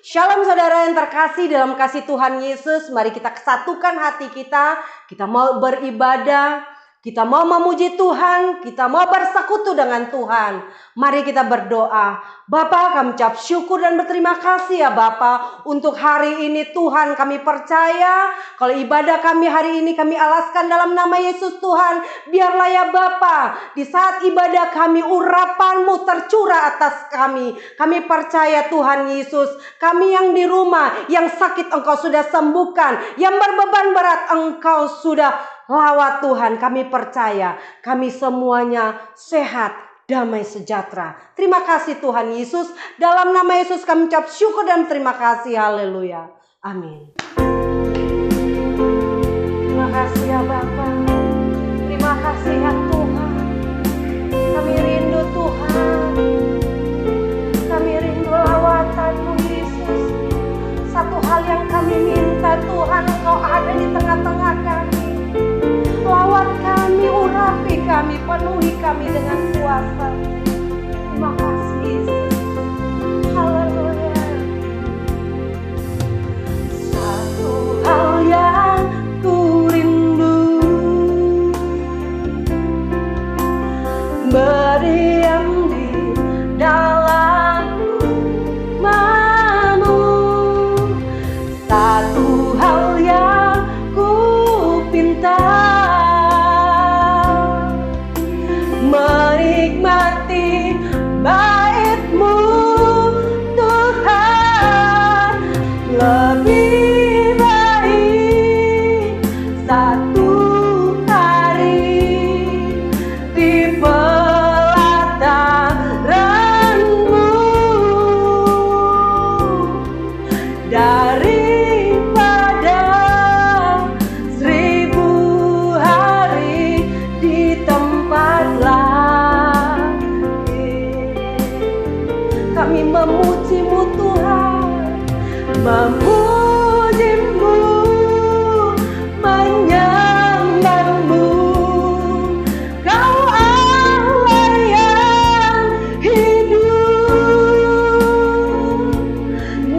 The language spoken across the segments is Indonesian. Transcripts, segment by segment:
Shalom saudara yang terkasih dalam kasih Tuhan Yesus. Mari kita kesatukan hati kita. Kita mau beribadah. Kita mau memuji Tuhan. Kita mau bersekutu dengan Tuhan. Mari kita berdoa. Bapa, kami ucap syukur dan berterima kasih ya Bapa. Untuk hari ini Tuhan kami percaya. Kalau ibadah kami hari ini kami alaskan dalam nama Yesus Tuhan. Biarlah ya Bapa, di saat ibadah kami urapan-Mu tercurah atas kami. Kami percaya Tuhan Yesus. Kami yang di rumah, yang sakit Engkau sudah sembuhkan. Yang berbeban berat Engkau sudah lawat Tuhan. Kami percaya kami semuanya sehat, damai sejahtera. Terima kasih Tuhan Yesus. Dalam nama Yesus kami ucap syukur dan terima kasih. Haleluya. Amin. Terima kasih ya Bapa. Terima kasih ya Tuhan. Kami rindu Tuhan. Kami rindu lawatan-Mu Yesus. Satu hal yang kami minta Tuhan, Engkau ada di tengah-tengah kami. Lawat kami, urapi kami, penuhi kami dengan kuasa. Terima kasih Yesus. Haleluya. Satu hal yang ku rindu, berdiam di dalam rumah-Mu. Satu hal yang ku pinta, menikmati bait-Mu Tuhan. Lebih baik satu hari di pelataran-Mu daripada 1000 hari di tempat lain. Kami memuji-Mu Tuhan, memuji-Mu, menyembah-Mu. Kau Allah yang hidup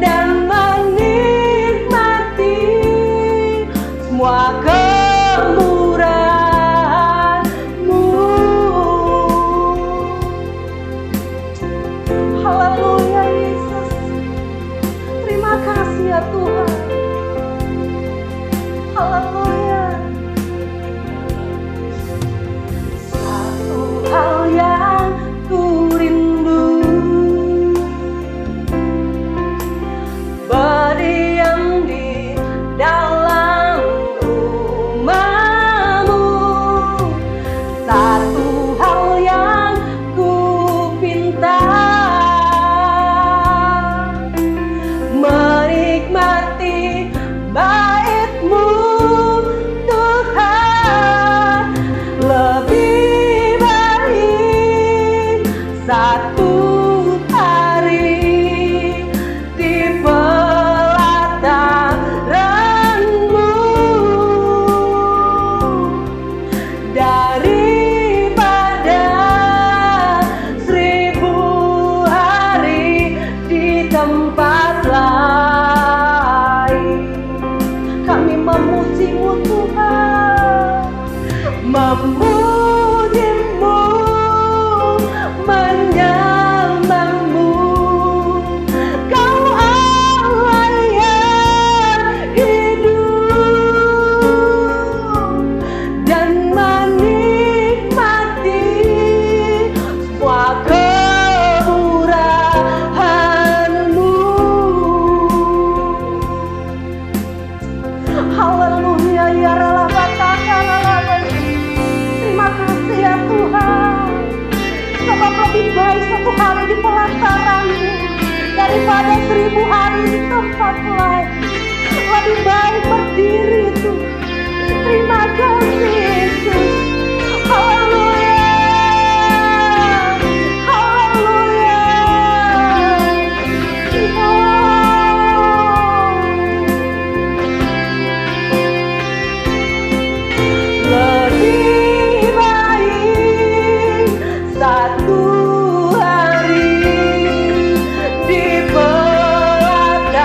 dan menikmati semua kemurahan-Mu. Haleluya Yesus. Terima kasih ya Tuhan. Haleluya. Satu hal yang ku rindu, berdiam di dalam rumah-Mu. Satu hal yang ku pinta, menikmati bait-Mu Tuhan. Lebih baik satu hari di pelataran-Mu daripada 1000 hari di tempat lain. Kami memuji-Mu Tuhan, memuji-Mu, menyembah-Mu. Kau Allah yang hidup dan menikmati semua kemurahan-Mu. Haleluya ya rala bataka rala. Terima kasih ya Tuhan. Sebab lebih baik satu hari di pelataran-Mu daripada 1000 hari di tempat lain. Lebih baik berdiri itu. Terima kasih Yesus. Haleluya. Haleluya. Lebih baik satu hari di pelataran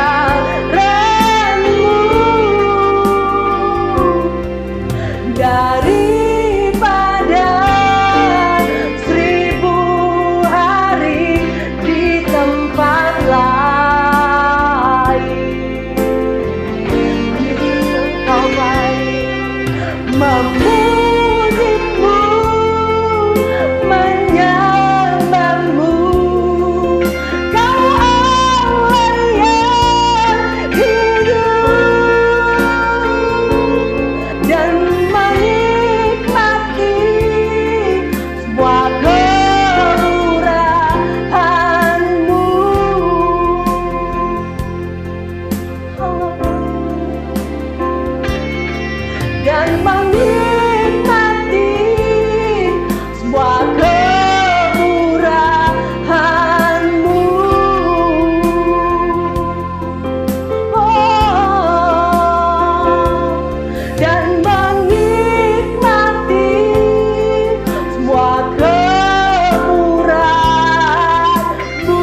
dan menikmati semua kemurahan-Mu. Dan menikmati semua kemurahan-Mu.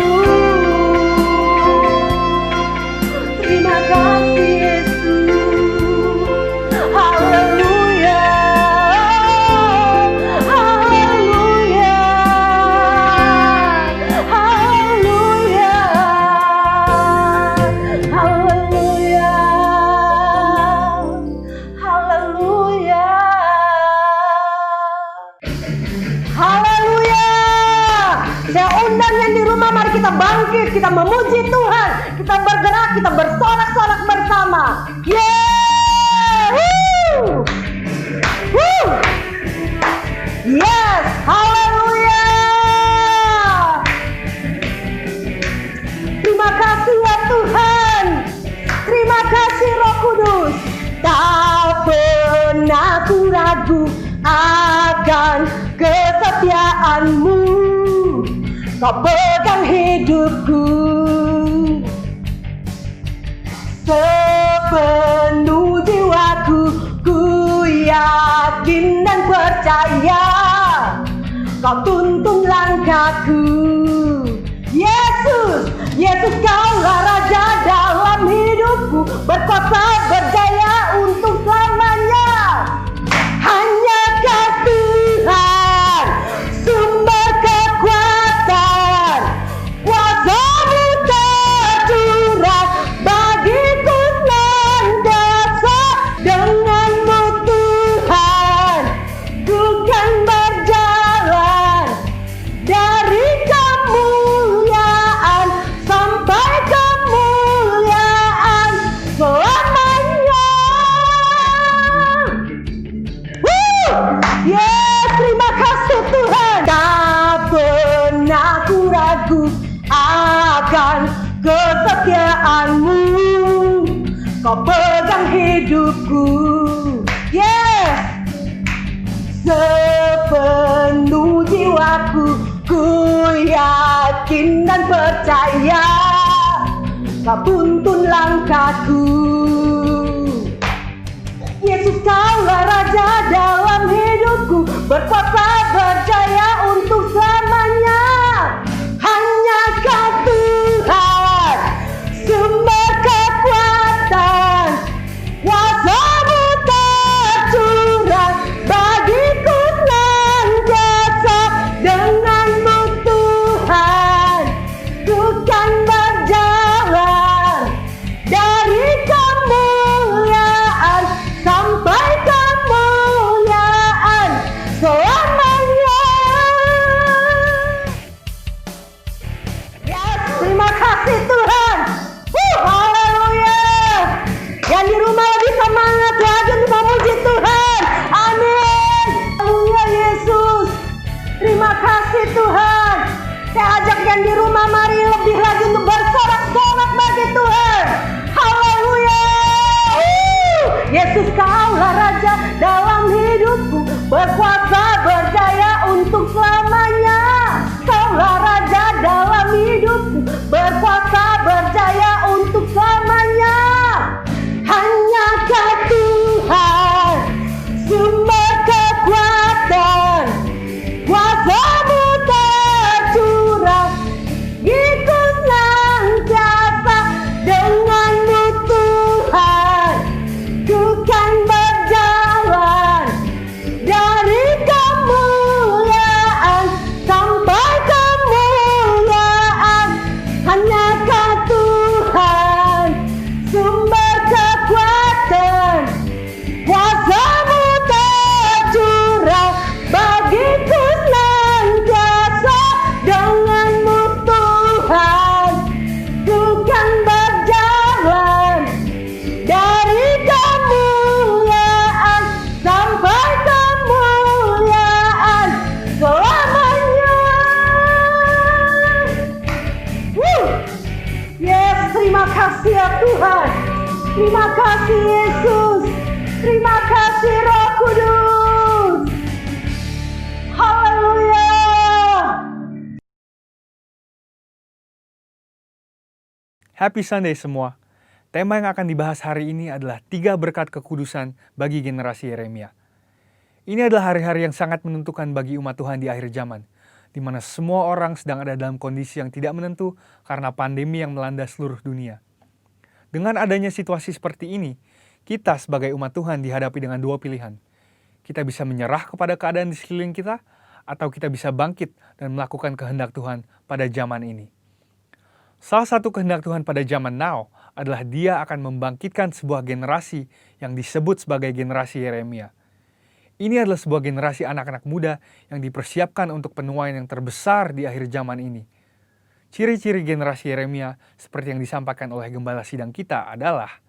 Terima kasih Yesus. Haleluya. Haleluya. Haleluya. Haleluya. Haleluya. Haleluya. Saya undang yang di rumah, mari kita bangkit, kita memuji Tuhan, kita bergerak, kita bersorak-sorak bersama. Yeah! Woo! Woo! Yes, haleluya. Terima kasih ya Tuhan. Terima kasih Roh Kudus. Tak pernah ku ragu akan kesetiaan-Mu. Kau pegang hidupku sepenuh jiwaku. Ku yakin dan percaya Kau tuntun langkahku. Yesus, Yesus Kaulah Raja dalam hidupku, berkuasa berjaya untuk selamanya. Hanya Kau Tuhan, sumber kekuatan, kuasa-Mu tercurah bagiku senantiasa. Dengan-Mu Tuhan, ku kan berjalan dari kemuliaan sampai kemuliaan selamanya. Yes, terima kasih Tuhan. Tak pernah ku ragu akan kesetiaan-Mu. Kau pegang hidupku. Yes, sepenuh jiwaku. Ku yakin dan percaya Kau tuntun langkahku. Yesus Kaulah Raja dalam hidupku, berkuasa berjaya untuk selamanya. Hanya Kau Tuhan, sumber kekuatan, kuasa-Mu tercurah bagiku senantiasa. Dengan-Mu Tuhan, ku kan berjalan dari kemuliaan sampai kemuliaan selamanya. Yes, terima kasih Tuhan. Haleluya. Yang di rumah lebih semangat lagi untuk memuji Tuhan. Amin. Haleluya Yesus. Terima kasih Tuhan. Saya ajak yang di rumah, mari lebih lagi untuk bersorak-sorak bagi Tuhan. Haleluya. Yesus Kaulah Raja dalam hidupku, berkuasa berjaya untuk selamanya. Kaulah Raja dalam hidupku, berkuasa berjaya untuk selamanya. Hanya Kau Tuhan, sumber kekuatan, kuasa-Mu tercurah bagiku senantiasa. Dengan-Mu Tuhan, ku kan berjalan dari Happy Sunday semua. Tema yang akan dibahas hari ini adalah 3 berkat kekudusan bagi generasi Yeremia. Ini adalah hari-hari yang sangat menentukan bagi umat Tuhan di akhir zaman, di mana semua orang sedang ada dalam kondisi yang tidak menentu karena pandemi yang melanda seluruh dunia. Dengan adanya situasi seperti ini, kita sebagai umat Tuhan dihadapi dengan 2 pilihan. Kita bisa menyerah kepada keadaan di sekeliling kita, atau kita bisa bangkit dan melakukan kehendak Tuhan pada zaman ini. Salah satu kehendak Tuhan pada zaman now adalah Dia akan membangkitkan sebuah generasi yang disebut sebagai generasi Yeremia. Ini adalah sebuah generasi anak-anak muda yang dipersiapkan untuk penuaian yang terbesar di akhir zaman ini. Ciri-ciri generasi Yeremia seperti yang disampaikan oleh gembala sidang kita adalah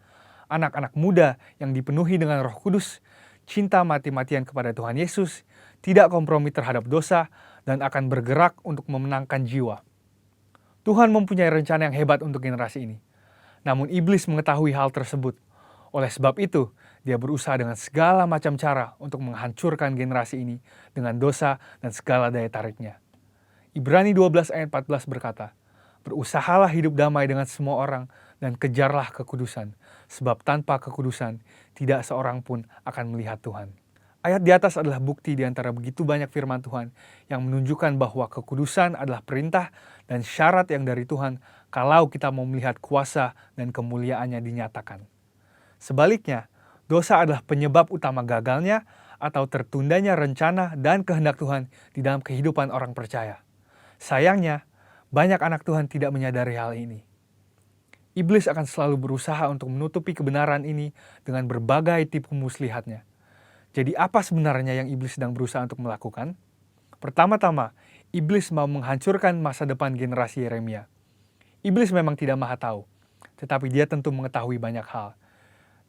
anak-anak muda yang dipenuhi dengan Roh Kudus, cinta mati-matian kepada Tuhan Yesus, tidak kompromi terhadap dosa, dan akan bergerak untuk memenangkan jiwa. Tuhan mempunyai rencana yang hebat untuk generasi ini. Namun iblis mengetahui hal tersebut. Oleh sebab itu, dia berusaha dengan segala macam cara untuk menghancurkan generasi ini dengan dosa dan segala daya tariknya. Ibrani 12 ayat 14 berkata, "Berusahalah hidup damai dengan semua orang dan kejarlah kekudusan, sebab tanpa kekudusan tidak seorang pun akan melihat Tuhan." Ayat di atas adalah bukti di antara begitu banyak firman Tuhan yang menunjukkan bahwa kekudusan adalah perintah dan syarat yang dari Tuhan kalau kita mau melihat kuasa dan kemuliaannya dinyatakan. Sebaliknya, dosa adalah penyebab utama gagalnya atau tertundanya rencana dan kehendak Tuhan di dalam kehidupan orang percaya. Sayangnya, banyak anak Tuhan tidak menyadari hal ini. Iblis akan selalu berusaha untuk menutupi kebenaran ini dengan berbagai tipu muslihatnya. Jadi apa sebenarnya yang iblis sedang berusaha untuk melakukan? Pertama-tama, iblis mau menghancurkan masa depan generasi Yeremia. Iblis memang tidak maha tahu, tetapi dia tentu mengetahui banyak hal.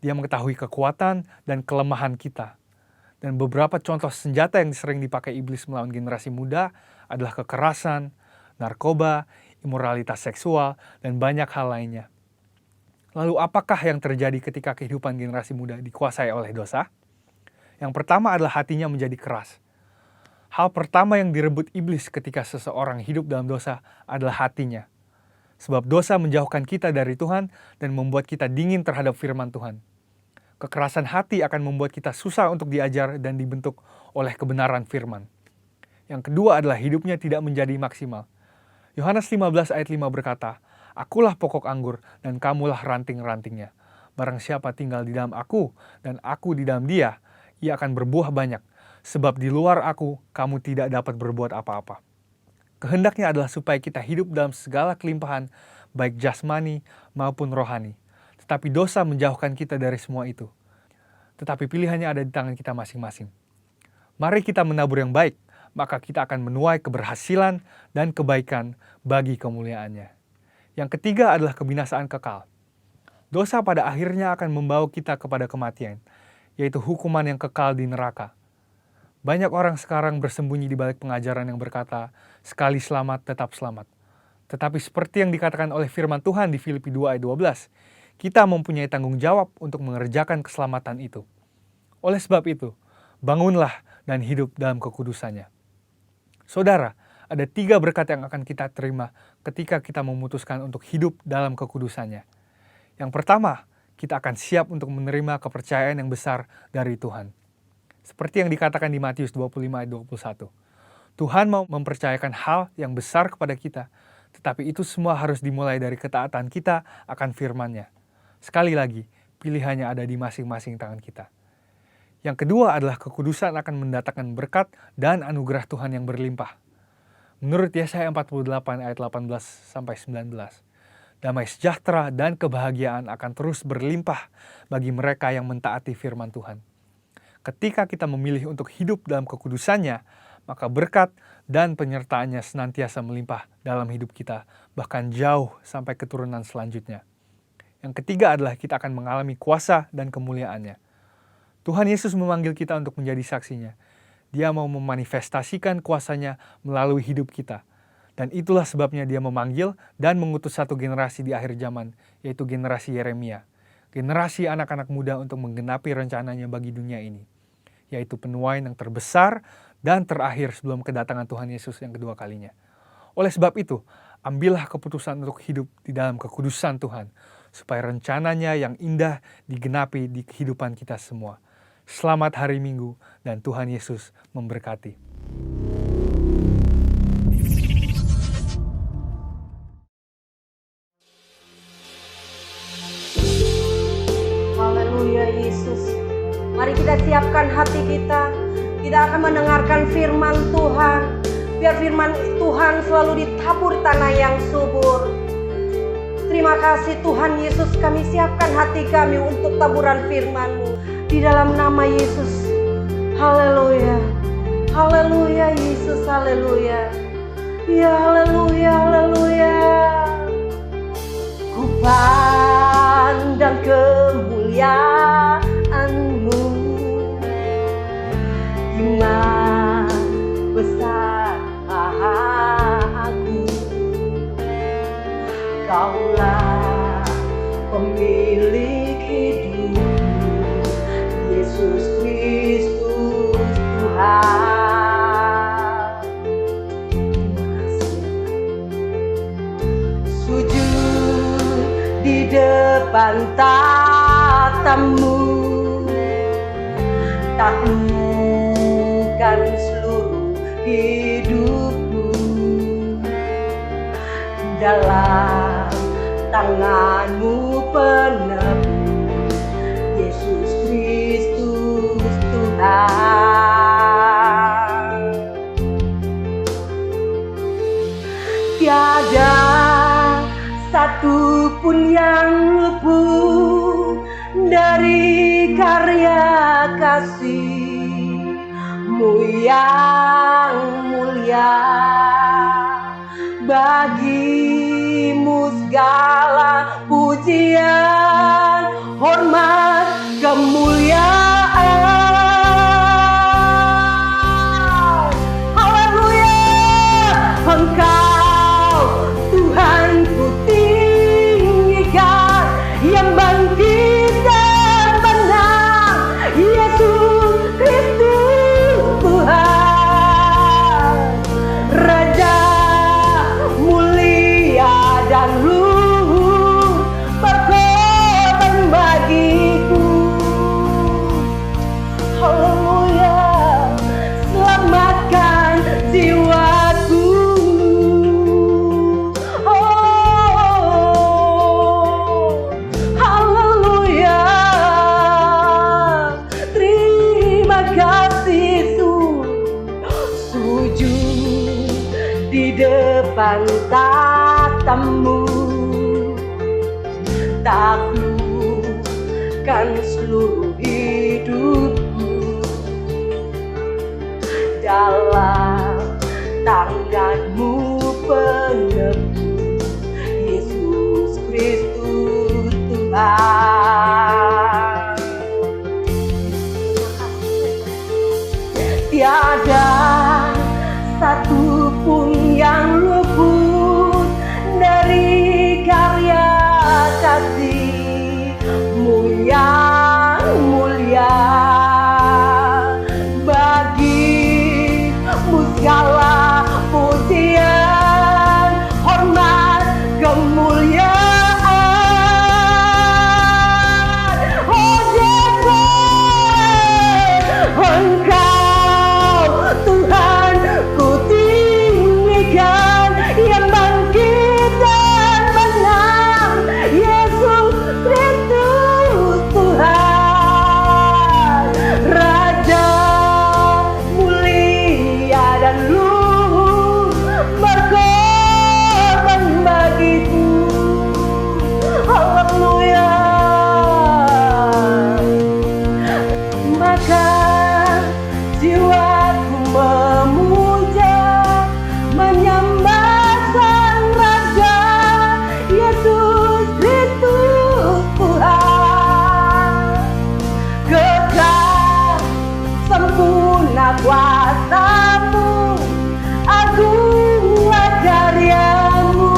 Dia mengetahui kekuatan dan kelemahan kita. Dan beberapa contoh senjata yang sering dipakai iblis melawan generasi muda adalah kekerasan, narkoba, imoralitas seksual, dan banyak hal lainnya. Lalu apakah yang terjadi ketika kehidupan generasi muda dikuasai oleh dosa? Yang pertama adalah hatinya menjadi keras. Hal pertama yang direbut iblis ketika seseorang hidup dalam dosa adalah hatinya. Sebab dosa menjauhkan kita dari Tuhan dan membuat kita dingin terhadap firman Tuhan. Kekerasan hati akan membuat kita susah untuk diajar dan dibentuk oleh kebenaran firman. Yang kedua adalah hidupnya tidak menjadi maksimal. Yohanes 15 ayat 5 berkata, "Akulah pokok anggur dan kamulah ranting-rantingnya. Barang siapa tinggal di dalam aku dan aku di dalam dia, ia akan berbuah banyak, sebab di luar aku kamu tidak dapat berbuat apa-apa." Kehendaknya adalah supaya kita hidup dalam segala kelimpahan, baik jasmani maupun rohani. Tetapi dosa menjauhkan kita dari semua itu. Tetapi pilihannya ada di tangan kita masing-masing. Mari kita menabur yang baik, maka kita akan menuai keberhasilan dan kebaikan bagi kemuliaannya. Yang ketiga adalah kebinasaan kekal. Dosa pada akhirnya akan membawa kita kepada kematian, yaitu hukuman yang kekal di neraka. Banyak orang sekarang bersembunyi di balik pengajaran yang berkata, sekali selamat tetap selamat. Tetapi seperti yang dikatakan oleh firman Tuhan di Filipi 2 ayat 12, kita mempunyai tanggung jawab untuk mengerjakan keselamatan itu. Oleh sebab itu, bangunlah dan hidup dalam kekudusannya. Saudara, ada 3 berkat yang akan kita terima ketika kita memutuskan untuk hidup dalam kekudusannya. Yang pertama, kita akan siap untuk menerima kepercayaan yang besar dari Tuhan. Seperti yang dikatakan di Matius 25 ayat 21. Tuhan mau mempercayakan hal yang besar kepada kita, tetapi itu semua harus dimulai dari ketaatan kita akan firman-Nya. Sekali lagi, pilihannya ada di masing-masing tangan kita. Yang kedua adalah kekudusan akan mendatangkan berkat dan anugerah Tuhan yang berlimpah. Menurut Yesaya 48 ayat 18-19, damai sejahtera dan kebahagiaan akan terus berlimpah bagi mereka yang mentaati firman Tuhan. Ketika kita memilih untuk hidup dalam kekudusannya, maka berkat dan penyertaannya senantiasa melimpah dalam hidup kita, bahkan jauh sampai keturunan selanjutnya. Yang ketiga adalah kita akan mengalami kuasa dan kemuliaannya. Tuhan Yesus memanggil kita untuk menjadi saksinya. Dia mau memanifestasikan kuasanya melalui hidup kita. Dan itulah sebabnya dia memanggil dan mengutus satu generasi di akhir zaman, yaitu generasi Yeremia. Generasi anak-anak muda untuk menggenapi rencananya bagi dunia ini. Yaitu penuaian yang terbesar dan terakhir sebelum kedatangan Tuhan Yesus yang kedua kalinya. Oleh sebab itu, ambillah keputusan untuk hidup di dalam kekudusan Tuhan, supaya rencananya yang indah digenapi di kehidupan kita semua. Selamat hari Minggu dan Tuhan Yesus memberkati. Haleluya Yesus. Mari kita siapkan hati kita. Kita akan mendengarkan firman Tuhan. Biar firman Tuhan selalu ditabur tanah yang subur. Terima kasih Tuhan Yesus, kami siapkan hati kami untuk taburan firman-Mu. Di dalam nama Yesus. Haleluya. Haleluya Yesus, haleluya. Ya haleluya, haleluya. Ku pandang kemuliaan-Mu, iman besar aku. Kaulah pemilik hidup, Yesus Kristus Tuhan. Sujud di depan tatamu, taklukkan seluruh hidupku dalam tangan-Mu penebus, Yesus Kristus Tuhan. Tiada satu pun yang luput dari karya kasih-Mu yang mulia. Bagi-Mu segala pujian, hormat, kemuliaan. Haleluya, Engkau Tuhan ku tinggikan, yang bangkit dan menang, Yesus Kristus Tuhan. Raja mulia dan luhur, berkorban bagiku. Haleluya, selamatkan jiwaku. Oh, haleluya. Terima kasih Yesus. Sujud di depan tatamu, taklukkan seluruh hidupku dalam tangan-Mu penebus, Yesus Kristus Tuhan. Tiada satu pun yang luput dari karya kasih-Mu yang mulia. Bagi-Mu segala pujian, hormat, kemuliaan. Oh Yesus, Engkau Tuhan ku tinggikan, yang bangkit dan menang, Yesus Kristus Tuhan. Raja mulia dan luhur, berkorban bagiku. Haleluya. Maka jiwaku memuja, menyembah Sang Raja, Yesus Kristus Tuhan. Kekal sempurna kuasa-Mu, agunglah karya-Mu.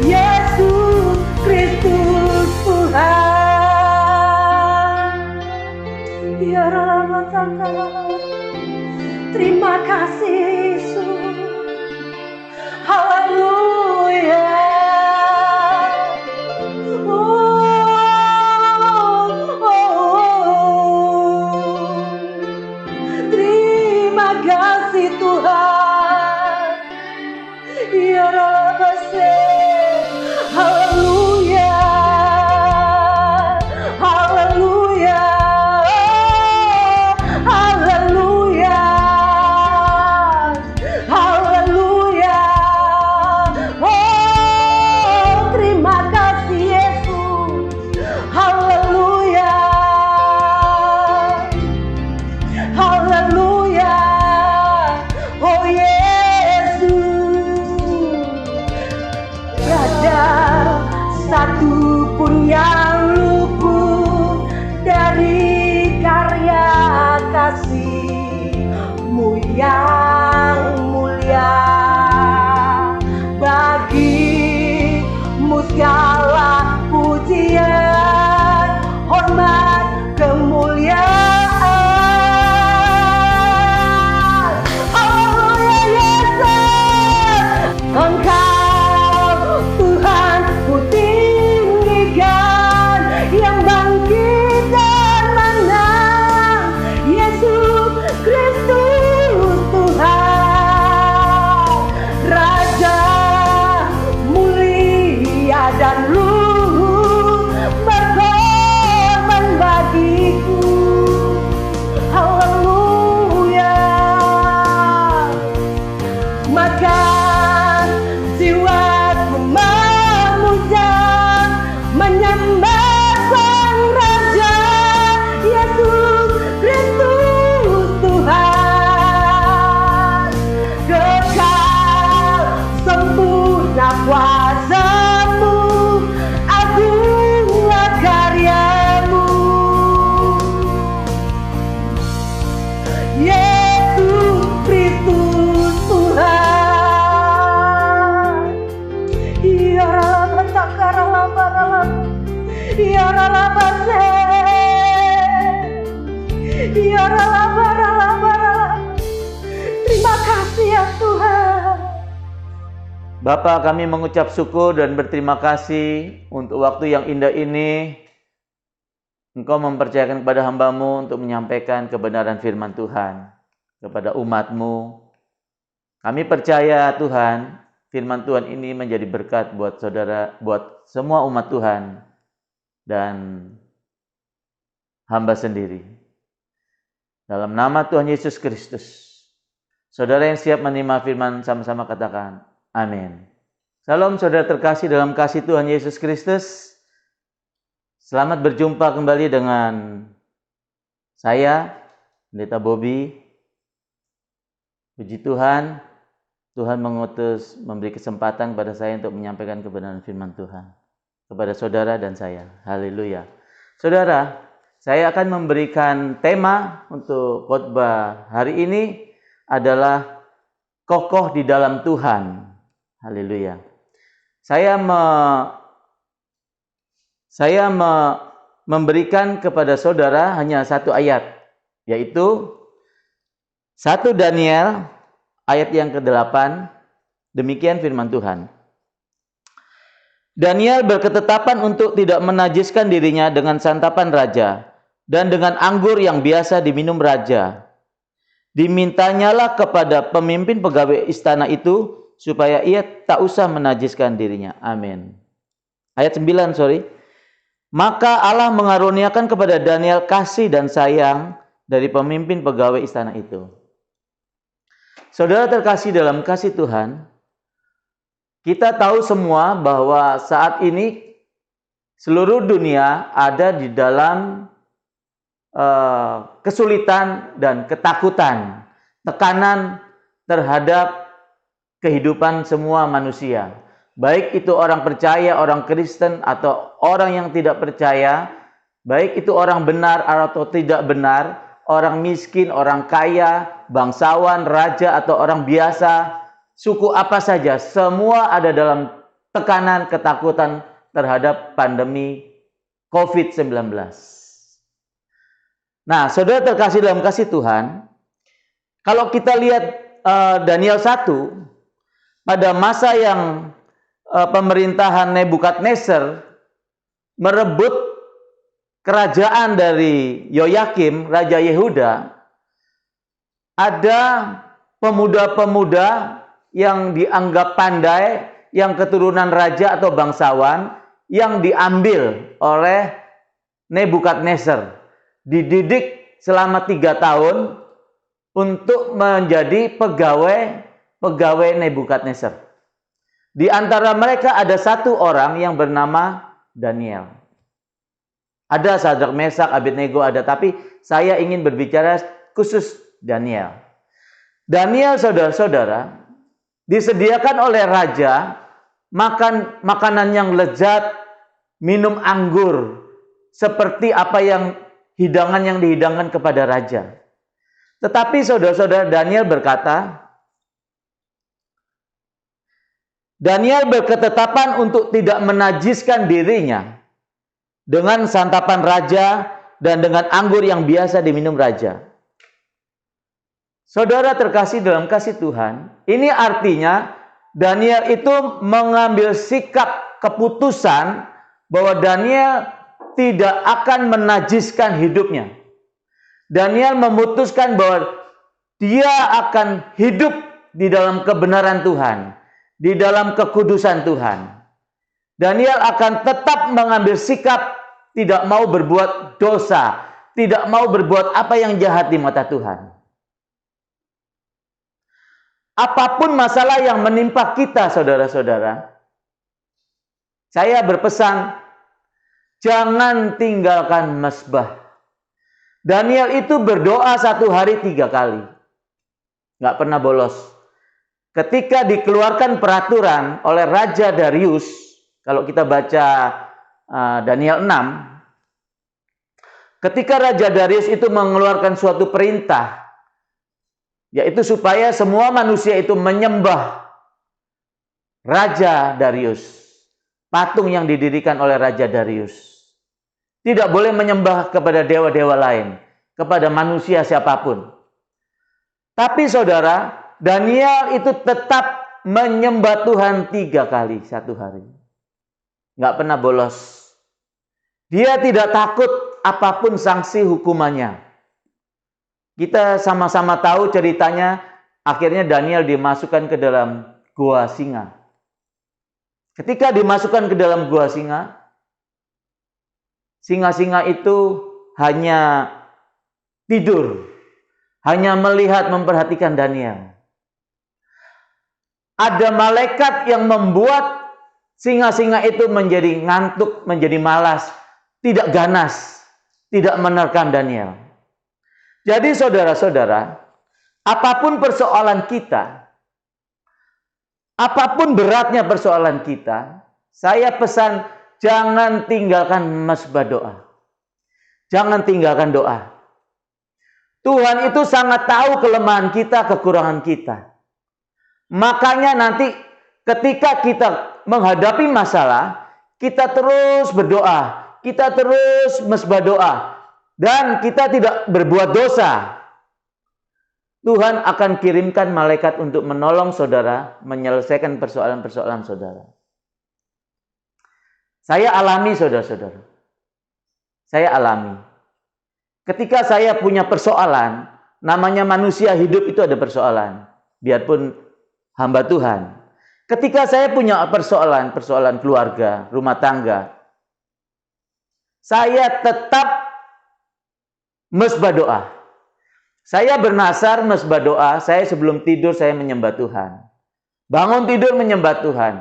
Yesus Kristus Tuhan. Ya Rama, terima kasih Yesus. Haleluya. Terima kasih Tuhan. Ya Rabbi, haleluya, haleluya, haleluya, haleluya. Oh, terima kasih Yesus. Haleluya, haleluya. Oh Yesus, tiada satu pun yang luput dari karya kasih-Mu yang mulia. Bagi-Mu segala pujian, hormat, kemuliaan. Haleluya Yesus, Engkau Tuhan ku tinggikan, yang bangkit dan menang, Yesus Kristus Tuhan, Raja mulia dan luhur, berkorban bagiku. Haleluya. Maka jiwaku memuja, menyembah Sang Raja, Yesus Kristus Tuhan. Kekal sempurna kuasa-Mu, agunglah karya-Mu. Yesus Kristus Tuhan. Ya Rabbi, takaralabarala. Ya Rabbi, ya Rabbi. Terima kasih ya Tuhan. Bapa, kami mengucap syukur dan berterima kasih untuk waktu yang indah ini. Engkau mempercayakan kepada hamba-Mu untuk menyampaikan kebenaran firman Tuhan kepada umat-Mu. Kami percaya Tuhan, firman Tuhan ini menjadi berkat buat saudara, buat semua umat Tuhan dan hamba sendiri. Dalam nama Tuhan Yesus Kristus, saudara yang siap menerima firman sama-sama katakan, amin. Salam saudara terkasih dalam kasih Tuhan Yesus Kristus. Selamat berjumpa kembali dengan saya, Pendeta Bobby. Puji Tuhan, Tuhan mengutus, memberi kesempatan kepada saya untuk menyampaikan kebenaran firman Tuhan kepada saudara dan saya. Haleluya. Saudara, saya akan memberikan tema untuk khotbah hari ini adalah kokoh di dalam Tuhan. Haleluya. Saya memberikan kepada saudara hanya satu ayat, yaitu 1 Daniel ayat yang ke-8. Demikian firman Tuhan. Daniel berketetapan untuk tidak menajiskan dirinya dengan santapan raja dan dengan anggur yang biasa diminum raja. Dimintanyalah kepada pemimpin pegawai istana itu supaya ia tak usah menajiskan dirinya. Amin. Ayat 9, Maka Allah mengaruniakan kepada Daniel kasih dan sayang dari pemimpin pegawai istana itu. Saudara terkasih dalam kasih Tuhan, kita tahu semua bahwa saat ini seluruh dunia ada di dalam kesulitan dan ketakutan, tekanan terhadap kehidupan semua manusia. Baik itu orang percaya, orang Kristen, atau orang yang tidak percaya, baik itu orang benar atau tidak benar, orang miskin, orang kaya, bangsawan, raja, atau orang biasa, suku apa saja, semua ada dalam tekanan, ketakutan terhadap pandemi COVID-19. Nah, saudara terkasih dalam kasih Tuhan, kalau kita lihat Daniel 1, pada masa yang pemerintahan Nebukadnezar merebut kerajaan dari Yoyakim, Raja Yehuda, ada pemuda-pemuda yang dianggap pandai, yang keturunan raja atau bangsawan, yang diambil oleh Nebukadnezar, dididik selama 3 tahun untuk menjadi pegawai Nebukadnezar. Di antara mereka ada satu orang yang bernama Daniel. Ada Sadrak, Mesak, Abednego ada, tapi saya ingin berbicara khusus Daniel. Daniel, saudara-saudara, disediakan oleh raja makan makanan yang lezat, minum anggur, seperti apa yang hidangan yang dihidangkan kepada raja. Tetapi saudara-saudara, Daniel berketetapan untuk tidak menajiskan dirinya dengan santapan raja dan dengan anggur yang biasa diminum raja. Saudara terkasih dalam kasih Tuhan, ini artinya Daniel itu mengambil sikap keputusan bahwa Daniel tidak akan menajiskan hidupnya. Daniel memutuskan bahwa dia akan hidup di dalam kebenaran Tuhan, di dalam kekudusan Tuhan. Daniel akan tetap mengambil sikap tidak mau berbuat dosa, tidak mau berbuat apa yang jahat di mata Tuhan. Apapun masalah yang menimpa kita, saudara-saudara, saya berpesan, jangan tinggalkan mesbah. Daniel itu berdoa 1 hari 3 kali. Nggak pernah bolos. Ketika dikeluarkan peraturan oleh Raja Darius, kalau kita baca Daniel 6, ketika Raja Darius itu mengeluarkan suatu perintah, yaitu supaya semua manusia itu menyembah Raja Darius, patung yang didirikan oleh Raja Darius. Tidak boleh menyembah kepada dewa-dewa lain, kepada manusia siapapun. Tapi saudara, Daniel itu tetap menyembah Tuhan 3 kali 1 hari. Nggak pernah bolos. Dia tidak takut apapun sanksi hukumannya. Kita sama-sama tahu ceritanya, akhirnya Daniel dimasukkan ke dalam gua singa. Ketika dimasukkan ke dalam gua singa, singa-singa itu hanya tidur, hanya melihat, memperhatikan Daniel. Ada malaikat yang membuat singa-singa itu menjadi ngantuk, menjadi malas, tidak ganas, tidak menerkam Daniel. Jadi saudara-saudara, apapun persoalan kita, apapun beratnya persoalan kita, saya pesan jangan tinggalkan mesbah doa. Jangan tinggalkan doa. Tuhan itu sangat tahu kelemahan kita, kekurangan kita. Makanya nanti ketika kita menghadapi masalah, kita terus berdoa, kita terus mesbah doa, dan kita tidak berbuat dosa. Tuhan akan kirimkan malaikat untuk menolong saudara menyelesaikan persoalan-persoalan saudara. Saya alami, saudara-saudara. Saya alami. Ketika saya punya persoalan, namanya manusia hidup itu ada persoalan. Biarpun hamba Tuhan. Ketika saya punya persoalan keluarga, rumah tangga, saya tetap mesbah doa. Saya bernasar mesbah doa, saya sebelum tidur saya menyembah Tuhan. Bangun tidur menyembah Tuhan.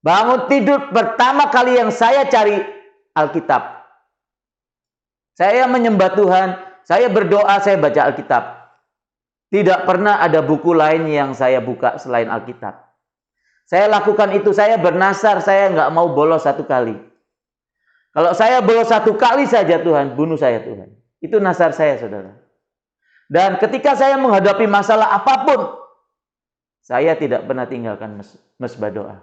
Bangun tidur pertama kali yang saya cari Alkitab. Saya menyembah Tuhan, saya berdoa, saya baca Alkitab. Tidak pernah ada buku lain yang saya buka selain Alkitab. Saya lakukan itu, saya bernasar, saya nggak mau bolos 1 kali. Kalau saya bolos 1 kali saja Tuhan, bunuh saya Tuhan. Itu nasar saya, saudara. Dan ketika saya menghadapi masalah apapun, saya tidak pernah tinggalkan mesbah doa.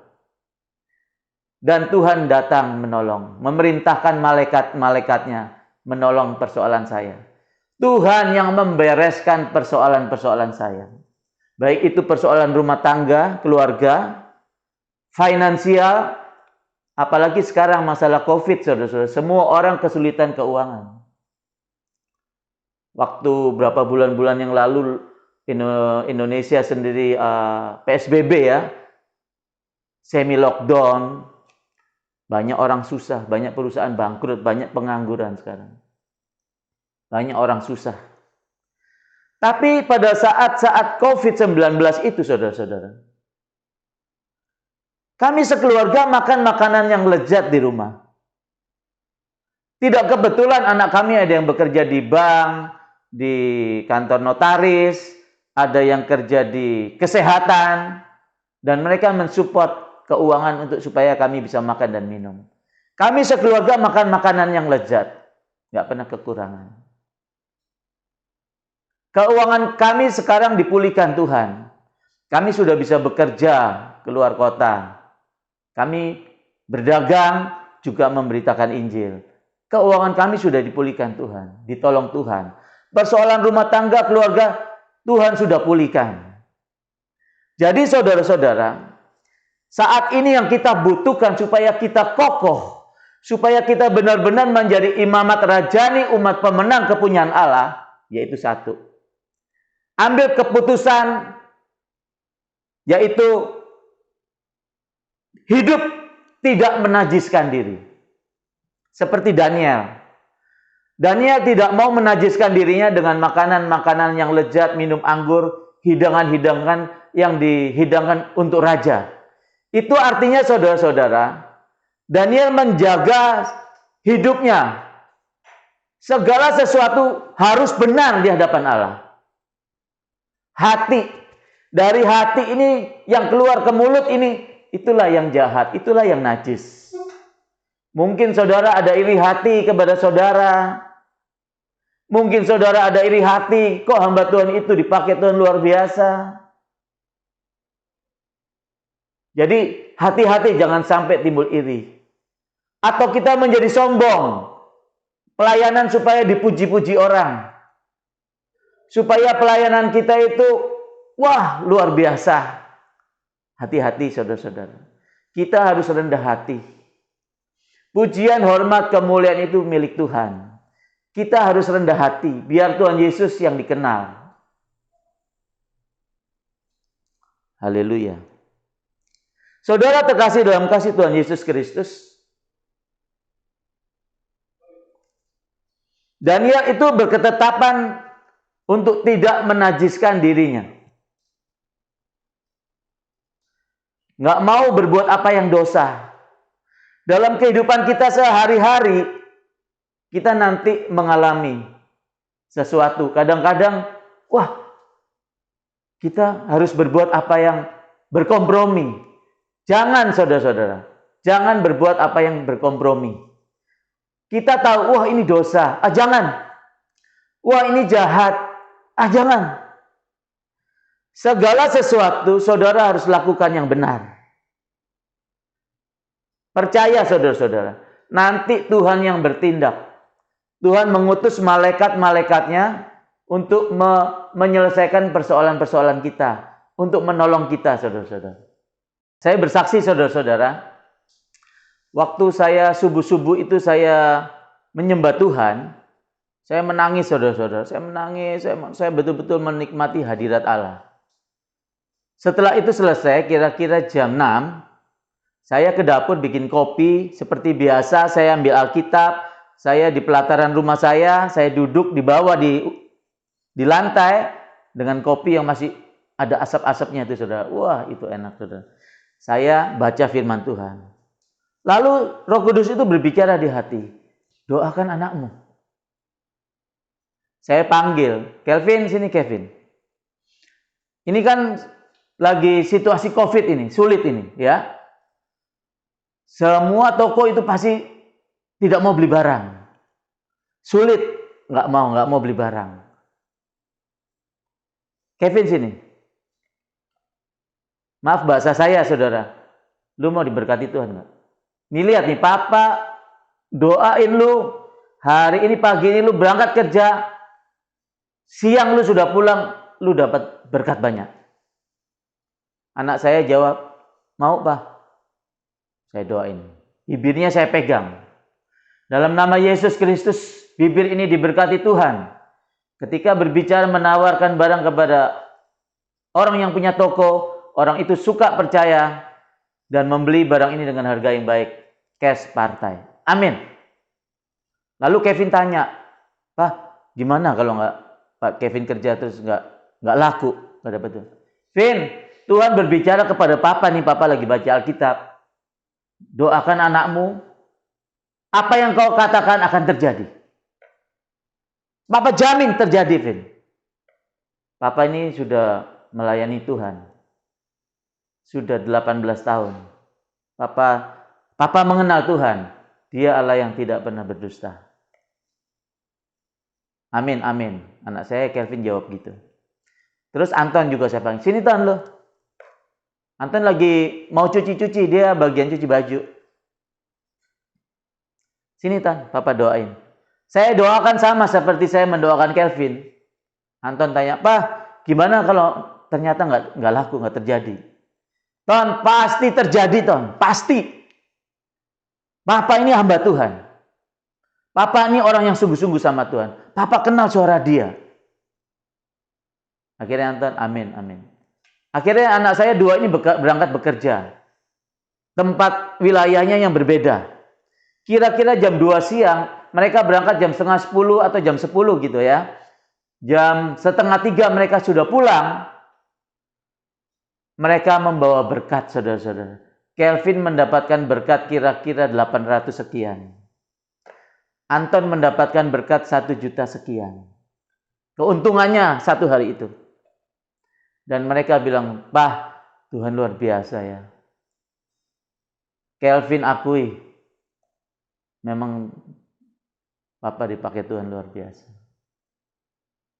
Dan Tuhan datang menolong, memerintahkan malaikat-malaikatnya menolong persoalan saya. Tuhan yang membereskan persoalan-persoalan saya. Baik itu persoalan rumah tangga, keluarga, finansial, apalagi sekarang masalah COVID, saudara-saudara. Semua orang kesulitan keuangan. Waktu berapa bulan-bulan yang lalu Indonesia sendiri PSBB ya, semi lockdown, banyak orang susah, banyak perusahaan bangkrut, banyak pengangguran sekarang. Banyak orang susah. Tapi pada saat-saat COVID-19 itu, saudara-saudara, kami sekeluarga makan makanan yang lezat di rumah. Tidak kebetulan anak kami ada yang bekerja di bank, di kantor notaris, ada yang kerja di kesehatan, dan mereka mensupport keuangan untuk supaya kami bisa makan dan minum. Kami sekeluarga makan makanan yang lezat, nggak pernah kekurangan. Keuangan kami sekarang dipulihkan Tuhan. Kami sudah bisa bekerja keluar kota. Kami berdagang, juga memberitakan Injil. Keuangan kami sudah dipulihkan Tuhan, ditolong Tuhan. Persoalan rumah tangga, keluarga, Tuhan sudah pulihkan. Jadi saudara-saudara, saat ini yang kita butuhkan supaya kita kokoh, supaya kita benar-benar menjadi imamat rajani umat pemenang kepunyaan Allah, yaitu satu. Ambil keputusan, yaitu hidup tidak menajiskan diri. Seperti Daniel. Daniel tidak mau menajiskan dirinya dengan makanan-makanan yang lezat, minum anggur, hidangan-hidangan yang dihidangkan untuk raja. Itu artinya saudara-saudara, Daniel menjaga hidupnya. Segala sesuatu harus benar di hadapan Allah. Hati, dari hati ini yang keluar ke mulut ini, itulah yang jahat, itulah yang najis. Mungkin saudara ada iri hati kepada saudara. Mungkin saudara ada iri hati, kok hamba Tuhan itu dipakai Tuhan luar biasa. Jadi hati-hati jangan sampai timbul iri. Atau kita menjadi sombong. Pelayanan supaya dipuji-puji orang. Supaya pelayanan kita itu, wah luar biasa. Hati-hati saudara-saudara. Kita harus rendah hati. Pujian, hormat, kemuliaan itu milik Tuhan. Kita harus rendah hati, biar Tuhan Yesus yang dikenal. Haleluya. Saudara terkasih dalam kasih Tuhan Yesus Kristus, Daniel itu berketetapan untuk tidak menajiskan dirinya. Nggak mau berbuat apa yang dosa. Dalam kehidupan kita sehari-hari, kita nanti mengalami sesuatu. Kadang-kadang, wah, kita harus berbuat apa yang berkompromi. Jangan saudara-saudara, jangan berbuat apa yang berkompromi. Kita tahu, wah ini dosa, jangan. Wah ini jahat, jangan. Segala sesuatu saudara harus lakukan yang benar. Percaya saudara-saudara, nanti Tuhan yang bertindak. Tuhan mengutus malaikat-malaikatnya untuk menyelesaikan persoalan-persoalan kita. Untuk menolong kita, saudara-saudara. Saya bersaksi, saudara-saudara. Waktu saya subuh-subuh itu saya menyembah Tuhan. Saya menangis, saudara-saudara. Saya menangis, saya betul-betul menikmati hadirat Allah. Setelah itu selesai, kira-kira jam 6. Saya ke dapur bikin kopi. Seperti biasa, saya ambil Alkitab. Saya di pelataran rumah saya duduk di bawah di lantai dengan kopi yang masih ada asap-asapnya itu saudara. Wah itu enak saudara. Saya baca firman Tuhan. Lalu Roh Kudus itu berbicara di hati. Doakan anakmu. Saya panggil, Kelvin sini Kevin. Ini kan lagi situasi COVID ini, sulit ini ya. Semua toko itu pasti tidak mau beli barang. Sulit, nggak mau beli barang. Kevin sini. Maaf bahasa saya saudara. Lu mau diberkati Tuhan nggak? Nih lihat nih, Papa doain lu. Hari ini pagi ini lu berangkat kerja. Siang lu sudah pulang, lu dapat berkat banyak. Anak saya jawab, mau Pak. Saya doain. Bibirnya saya pegang. Dalam nama Yesus Kristus, bibir ini diberkati Tuhan. Ketika berbicara menawarkan barang kepada orang yang punya toko, orang itu suka percaya dan membeli barang ini dengan harga yang baik. Cash partai. Amin. Lalu Kevin tanya, Pak, gimana kalau Pak Kevin kerja terus nggak laku? Pada betul. Vin, Tuhan berbicara kepada Papa nih, Papa lagi baca Alkitab. Doakan anakmu, apa yang kau katakan akan terjadi. Papa jamin terjadi, Vin. Papa ini sudah melayani Tuhan. Sudah 18 tahun. Papa mengenal Tuhan. Dia Allah yang tidak pernah berdusta. Amin, amin. Anak saya Kelvin jawab gitu. Terus Anton juga saya panggil, sini Ton lo. Anton lagi mau cuci-cuci, dia bagian cuci baju. Sini Ton, Papa doain. Saya doakan sama seperti saya mendoakan Kelvin. Anton tanya, Pak, gimana kalau ternyata nggak laku, nggak terjadi? Ton, pasti terjadi Ton, pasti. Papa ini hamba Tuhan. Papa ini orang yang sungguh-sungguh sama Tuhan. Papa kenal suara dia. Akhirnya Anton, amin, amin. Akhirnya anak saya dua ini berangkat bekerja. Tempat wilayahnya yang berbeda. Kira-kira jam 2 siang, mereka berangkat jam setengah 10 atau jam 10 gitu ya. Jam setengah 3 mereka sudah pulang. Mereka membawa berkat, saudara-saudara. Kelvin mendapatkan berkat kira-kira 800 sekian. Anton mendapatkan berkat 1 juta sekian. Keuntungannya satu hari itu. Dan mereka bilang, Pak, Tuhan luar biasa ya. Kelvin akui, memang Papa dipakai Tuhan luar biasa.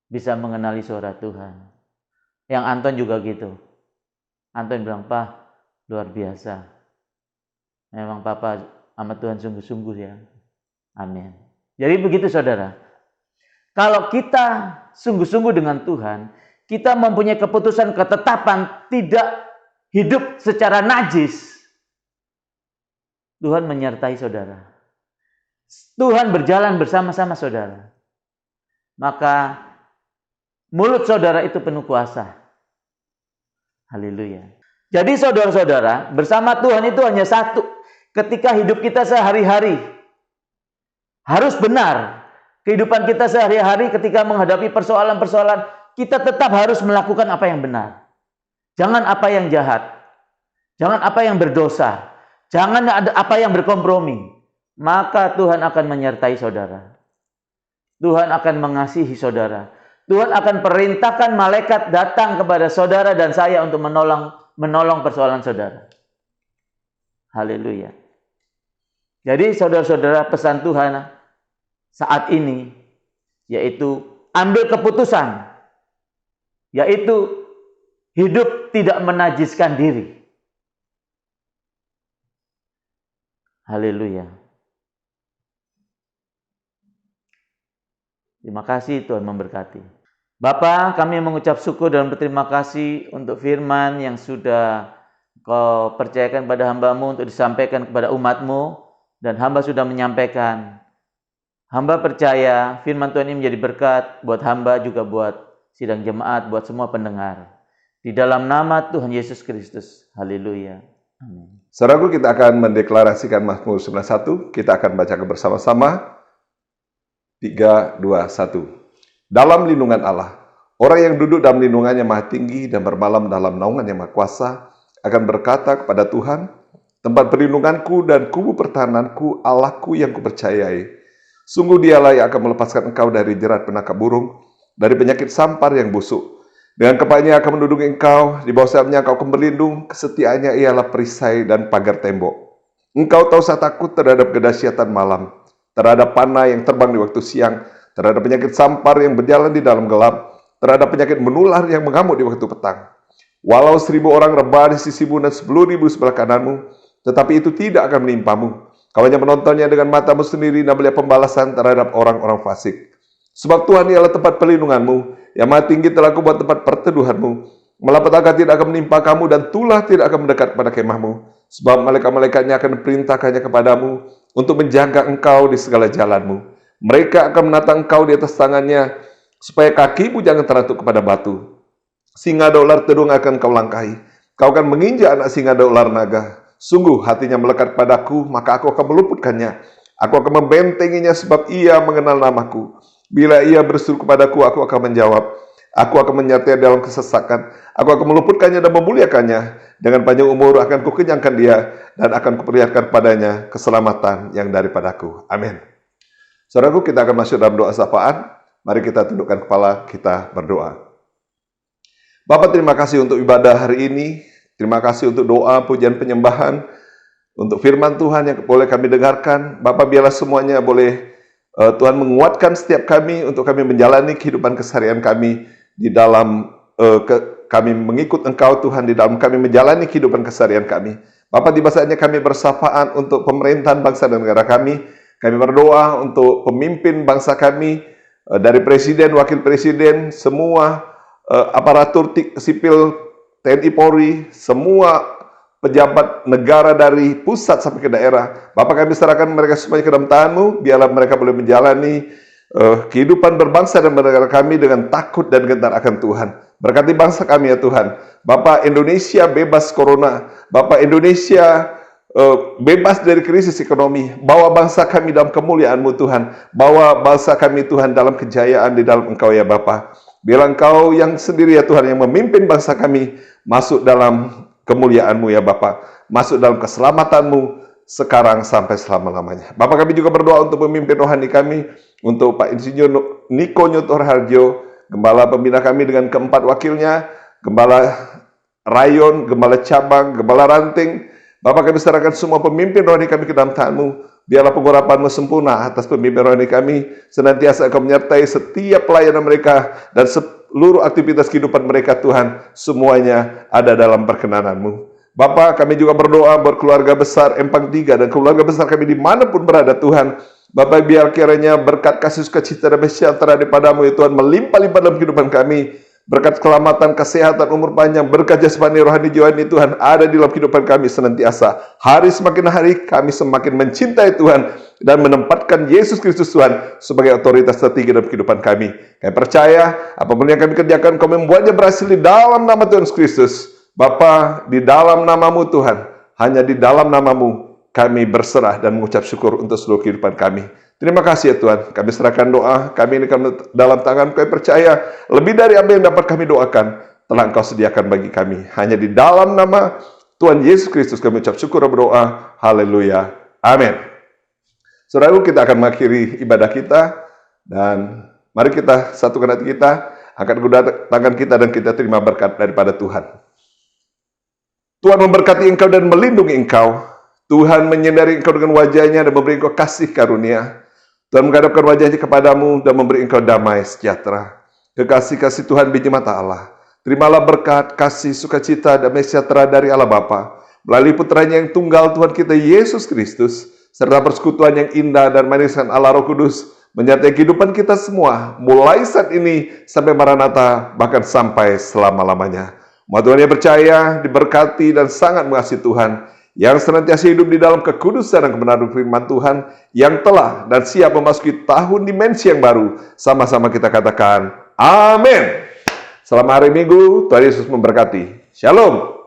Bisa mengenali suara Tuhan. Yang Anton juga gitu. Anton bilang, Pak, luar biasa. Memang Papa sama Tuhan sungguh-sungguh ya. Amin. Jadi begitu saudara. Kalau kita sungguh-sungguh dengan Tuhan, kita mempunyai keputusan ketetapan tidak hidup secara najis. Tuhan menyertai saudara. Tuhan berjalan bersama-sama saudara. Maka mulut saudara itu penuh kuasa. Haleluya. Jadi saudara-saudara, bersama Tuhan itu hanya satu. Ketika hidup kita sehari-hari harus benar. Kehidupan kita sehari-hari ketika menghadapi persoalan-persoalan, kita tetap harus melakukan apa yang benar. Jangan apa yang jahat. Jangan apa yang berdosa. Jangan ada apa yang berkompromi. Maka Tuhan akan menyertai saudara. Tuhan akan mengasihi saudara. Tuhan akan perintahkan malaikat datang kepada saudara dan saya untuk menolong persoalan saudara. Haleluya. Jadi saudara-saudara, pesan Tuhan saat ini yaitu ambil keputusan, yaitu hidup tidak menajiskan diri. Haleluya. Terima kasih, Tuhan memberkati. Bapa, kami mengucap syukur dan berterima kasih untuk firman yang sudah Kau percayakan pada hamba-Mu untuk disampaikan kepada umat-Mu, dan hamba sudah menyampaikan. Hamba percaya firman Tuhan ini menjadi berkat buat hamba, juga buat sidang jemaat, buat semua pendengar. Di dalam nama Tuhan Yesus Kristus. Haleluya. Amin. Saudaraku, kita akan mendeklarasikan Mazmur 91. Kita akan bacakan bersama-sama. 3, 2, 1. Dalam lindungan Allah, orang yang duduk dalam lindungannya Maha Tinggi dan bermalam dalam naungannya Maha Kuasa akan berkata kepada Tuhan, tempat perlindunganku dan kubu pertahananku, Allahku yang kupercayai. Sungguh dialah yang akan melepaskan engkau dari jerat penangkap burung, dari penyakit sampar yang busuk. Dengan kepalanya akan menduduki engkau, di bawah sayapnya engkau akan berlindung, kesetiaannya ialah perisai dan pagar tembok. Engkau tahu saya takut terhadap kedahsyatan malam, terhadap panah yang terbang di waktu siang, terhadap penyakit sampar yang berjalan di dalam gelap, terhadap penyakit menular yang mengamuk di waktu petang. Walau 1000 orang rebah di sisimu dan 10.000 sebelah kananmu, tetapi itu tidak akan menimpamu. Kau hanya menontonnya dengan matamu sendiri dan melihat pembalasan terhadap orang-orang fasik. Sebab Tuhan ialah tempat perlindunganmu, yang Maha Tinggi telah kubuat tempat perteduhanmu. malapetaka tidak akan menimpa kamu, dan tulah tidak akan mendekat pada kemahmu. Sebab malaikat-malaikatnya akan diperintahkannya kepadamu untuk menjaga engkau di segala jalanmu. Mereka akan menata engkau di atas tangannya, supaya kakimu jangan teratup kepada batu. Singa dan ular tedung akan kau langkahi. Kau akan menginjak anak singa dan ular naga. Sungguh hatinya melekat padaku, maka aku akan meluputkannya. Aku akan membentenginya sebab ia mengenal namaku. Bila ia berseru kepadaku, aku akan menjawab. Aku akan menyertai dalam kesesakan. Aku akan meluputkannya dan memuliakannya. Dengan panjang umur akan kukenyangkan dia, dan akan kuperlihatkan padanya keselamatan yang daripadaku. Amin. Saudaraku, kita akan masuk dalam doa sapaan. Mari kita tundukkan kepala, kita berdoa. Bapa, terima kasih untuk ibadah hari ini. Terima kasih untuk doa, pujian, penyembahan, untuk firman Tuhan yang boleh kami dengarkan. Bapa, biarlah semuanya boleh Tuhan menguatkan setiap kami untuk kami menjalani kehidupan keseharian kami di dalam kami mengikut Engkau Tuhan, di dalam kami menjalani kehidupan keseharian kami. Bapa, tiba saatnya kami bersapaan untuk pemerintahan bangsa dan negara kami. Kami berdoa untuk pemimpin bangsa kami, dari presiden, wakil presiden, semua aparatur sipil TNI Polri, semua pejabat negara dari pusat sampai ke daerah. Bapak, kami serahkan mereka semuanya ke dalam tangan-Mu, biarlah mereka boleh menjalani kehidupan berbangsa dan bernegara kami dengan takut dan gentar akan Tuhan. Berkati bangsa kami ya Tuhan. Bapak, Indonesia bebas corona. Bapak, Indonesia bebas dari krisis ekonomi. Bawa bangsa kami dalam kemuliaan-Mu Tuhan. Bawa bangsa kami Tuhan dalam kejayaan di dalam Engkau ya Bapa. Biarlah Engkau yang sendiri ya Tuhan yang memimpin bangsa kami masuk dalam kemuliaan-Mu ya Bapa. Masuk dalam keselamatan-Mu sekarang sampai selama-lamanya. Bapak, kami juga berdoa untuk pemimpin rohani kami, untuk Pak Insinyur Niko Nyotor Harjo, Gembala pembina kami dengan keempat wakilnya, Gembala Rayon, Gembala Cabang, Gembala Ranting. Bapak, kami serahkan semua pemimpin rohani kami ke dalam tangan-Mu. Biarlah pengurapan-Mu sempurna atas pemimpin rohani kami. Senantiasa Engkau menyertai setiap pelayanan mereka dan seluruh aktivitas kehidupan mereka Tuhan. Semuanya ada dalam perkenan-Mu. Bapak, kami juga berdoa buat keluarga besar Empang 3 dan keluarga besar kami dimanapun berada Tuhan. Bapak, biar kiranya berkat kasih sukacita dan sejahtera daripada-Mu ya Tuhan melimpah-limpah dalam kehidupan kami. Berkat keselamatan, kesehatan, umur panjang, berkat jasmani, rohani, jiwani Tuhan ada di dalam kehidupan kami senantiasa. Hari semakin hari kami semakin mencintai Tuhan dan menempatkan Yesus Kristus Tuhan sebagai otoritas tertinggi dalam kehidupan kami. Kami percaya apapun yang kami kerjakan, Kau membuatnya berhasil di dalam nama Tuhan Yesus Kristus. Bapa, di dalam nama-Mu Tuhan, hanya di dalam nama-Mu kami berserah dan mengucap syukur untuk seluruh kehidupan kami. Terima kasih ya Tuhan, kami serahkan doa, kami ini dalam tangan Kau, percaya lebih dari apa yang dapat kami doakan, telah Engkau sediakan bagi kami. Hanya di dalam nama Tuhan Yesus Kristus kami ucap syukur dan berdoa, haleluya, amin. Saudaraku, kita akan mengakhiri ibadah kita, dan mari kita satukan hati kita, angkat kedua tangan kita, dan kita terima berkat daripada Tuhan. Tuhan memberkati engkau dan melindungi engkau. Tuhan menyinari engkau dengan wajah-Nya dan memberi engkau kasih karunia. Tuhan menghadapkan wajah-Nya kepadamu dan memberi engkau damai sejahtera. Kekasih-kasih Tuhan biji mata Allah, terimalah berkat, kasih, sukacita, damai sejahtera dari Allah Bapa melalui putranya yang tunggal Tuhan kita Yesus Kristus, serta persekutuan yang indah dan maniskan Allah Roh Kudus menyertai kehidupan kita semua, mulai saat ini sampai Maranatha, bahkan sampai selama-lamanya. Umat Tuhan yang percaya, diberkati dan sangat mengasihi Tuhan, yang senantiasa hidup di dalam kekudusan dan kebenaran firman Tuhan, yang telah dan siap memasuki tahun dimensi yang baru. Sama-sama kita katakan, amin. Selamat hari Minggu, Tuhan Yesus memberkati. Shalom.